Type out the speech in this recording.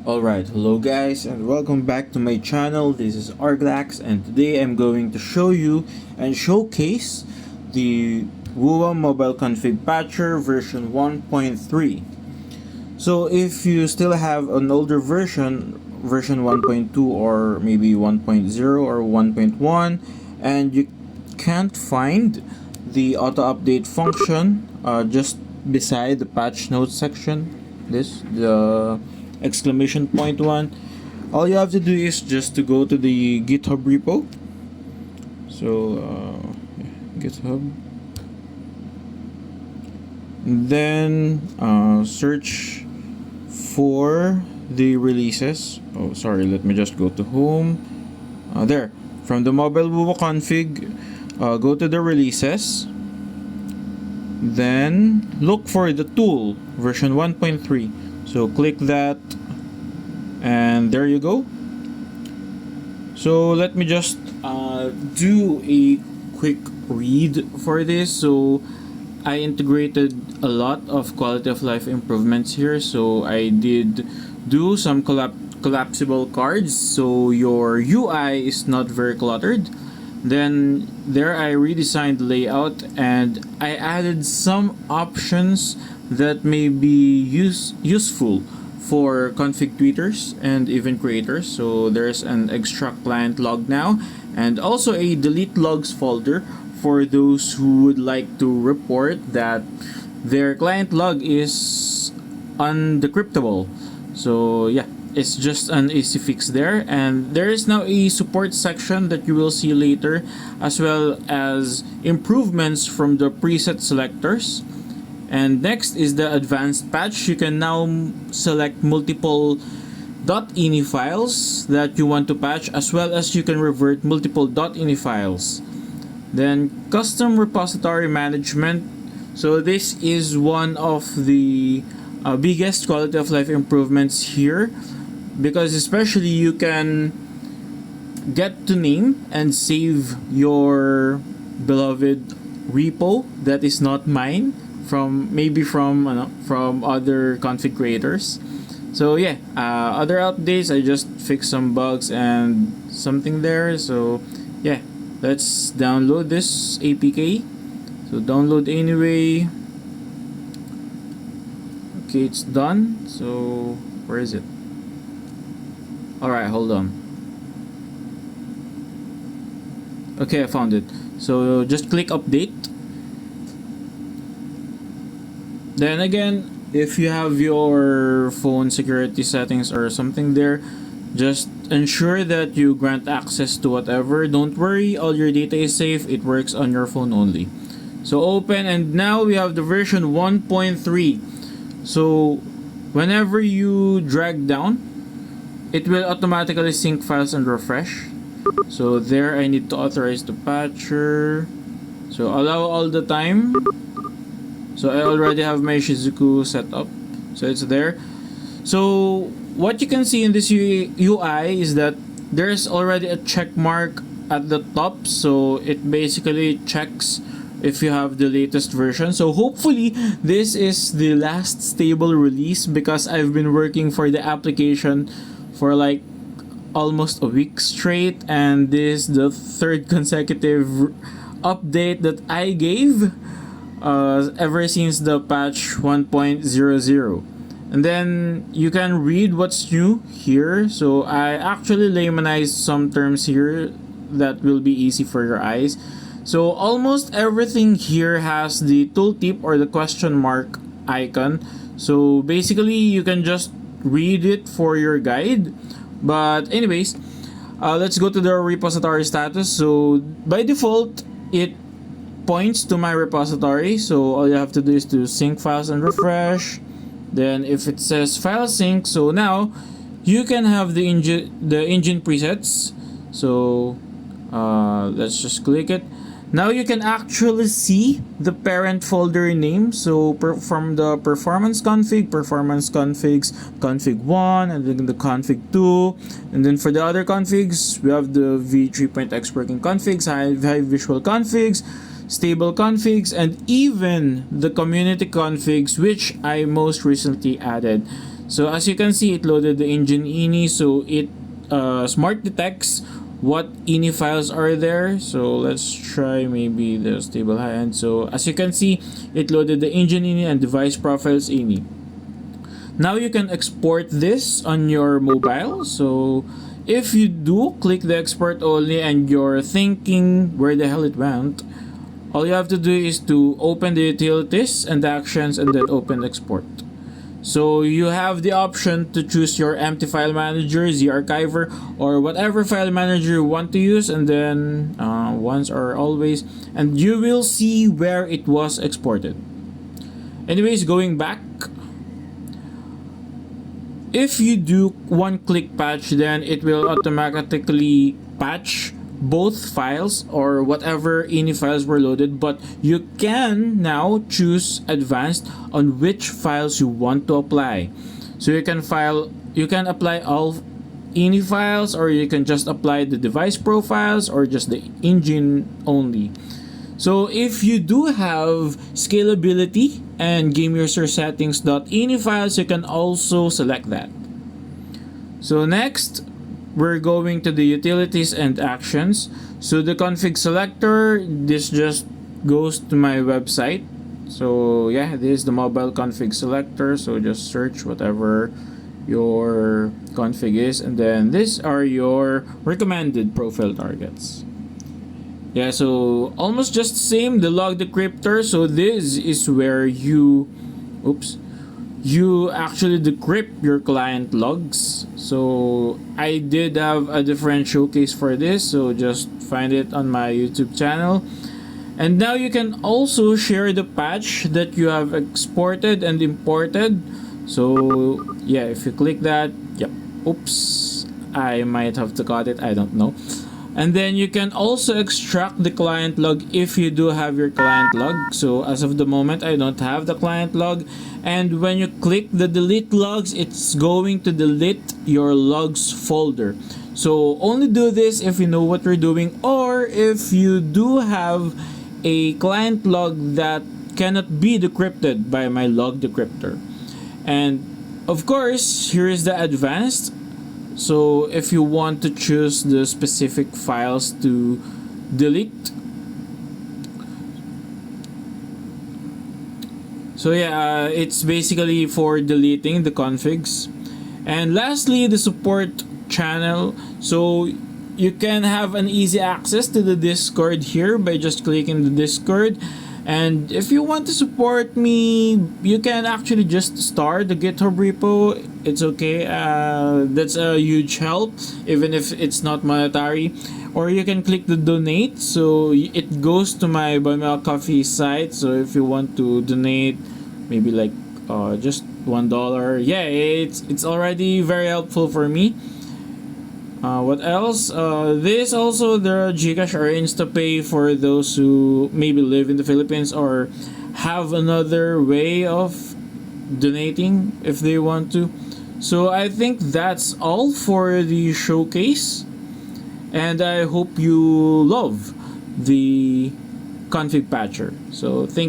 Alright, hello guys and welcome back to my channel. This is Arglax and today I'm going to show you and showcase the WuWa Mobile Config Patcher version 1.3. So if you still have an older version 1.2 or maybe 1.0 or 1.1 and you can't find the auto update function just beside the patch notes section, the exclamation point one, all you have to do is just to go to the GitHub repo. So GitHub, and then search for the releases. Oh sorry, let me just go to home. There, from the mobile WuWa config, go to the releases, then look for the tool version 1.3. So click that and there you go. So let me just do a quick read for this. So I integrated a lot of quality of life improvements here. So I did do some collapsible cards so your UI is not very cluttered. Then there I redesigned the layout and I added some options that may be useful for config tweeters and event creators. So there's an extract client log now and also a delete logs folder for those who would like to report that their client log is undecryptable. So yeah, it's just an easy fix there, and there is now a support section that you will see later, as well as improvements from the preset selectors. And next is the advanced patch. You can now select multiple .ini files that you want to patch, as well as you can revert multiple .ini files. Then custom repository management. So this is one of the biggest quality of life improvements here, because especially you can get to name and save your beloved repo that is not mine, from other config creators. So yeah, other updates, I just fixed some bugs and something there. So yeah, let's download this APK. So download anyway. Okay, it's done. So where is it? Alright, hold on. Okay, I found it. So just click update. Then again, if you have your phone security settings or something there, just ensure that you grant access to whatever. Don't worry, all your data is safe. It works on your phone only. So open, and now we have the version 1.3. So whenever you drag down, it will automatically sync files and refresh. So there, I need to authorize the patcher. So allow all the time. So I already have my Shizuku set up, so it's there. So what you can see in this UI is that there's already a check mark at the top. So it basically checks if you have the latest version. So hopefully this is the last stable release, because I've been working for the application for like almost a week straight, and this is the third consecutive update that I gave ever since the patch 1.00. And then you can read what's new here. So I actually laymanized some terms here that will be easy for your eyes. So almost everything here has the tooltip or the question mark icon. So basically you can just read it for your guide. But anyways, let's go to the repository status. So by default, it points to my repository. So all you have to do is to sync files and refresh. Then if it says file sync, so now you can have the engine presets. So let's just click it. Now you can actually see the parent folder name. So from the performance configs, config 1, and then the config 2, and then for the other configs, we have the v3.x working configs, high visual configs, stable configs, and even the community configs, which I most recently added. So as you can see, it loaded the Engine.ini, so it smart detects what ini files are there. So let's try maybe the stable high end. So as you can see, it loaded the Engine.ini and DeviceProfiles.ini. Now you can export this on your mobile. So if you do click the export only and you're thinking where the hell it went, all you have to do is to open the utilities and the actions and then open export. So you have the option to choose your empty file manager, zArchiver, or whatever file manager you want to use, and then once or always, and you will see where it was exported. Anyways, going back, if you do one-click patch, then it will automatically patch both files or whatever ini files were loaded, but you can now choose advanced on which files you want to apply. So you can apply all ini files, or you can just apply the device profiles or just the engine only. So if you do have scalability and game user settings.ini files, you can also select that. So next, we're going to the utilities and actions. So the config selector, this just goes to my website. So yeah, this is the mobile config selector. So just search whatever your config is, and then these are your recommended profile targets. Yeah, so almost just the same, the log decryptor. So this is where you actually decrypt your client logs. So I did have a different showcase for this, so just find it on my YouTube channel. And now you can also share the patch that you have exported and imported. So yeah, if you click that, yep, oops, I might have to cut it, I don't know. And then you can also extract the client log if you do have your client log. So as of the moment, I don't have the client log. And when you click the delete logs, it's going to delete your logs folder. So only do this if you know what you're doing, or if you do have a client log that cannot be decrypted by my log decryptor. And of course, here is the advanced. So if you want to choose the specific files to delete. So yeah, it's basically for deleting the configs. And lastly, the support channel. So you can have an easy access to the Discord here by just clicking the Discord. And if you want to support me, you can actually just start the GitHub repo. It's okay. That's a huge help, even if it's not monetary. Or you can click the donate. So it goes to my Buy Me a Coffee site. So if you want to donate, maybe like just $1. Yeah, it's already very helpful for me. What else? This also, the Gcash or InstaPay for those who maybe live in the Philippines or have another way of donating if they want to. So I think that's all for the showcase, and I hope you love the config patcher. So thank you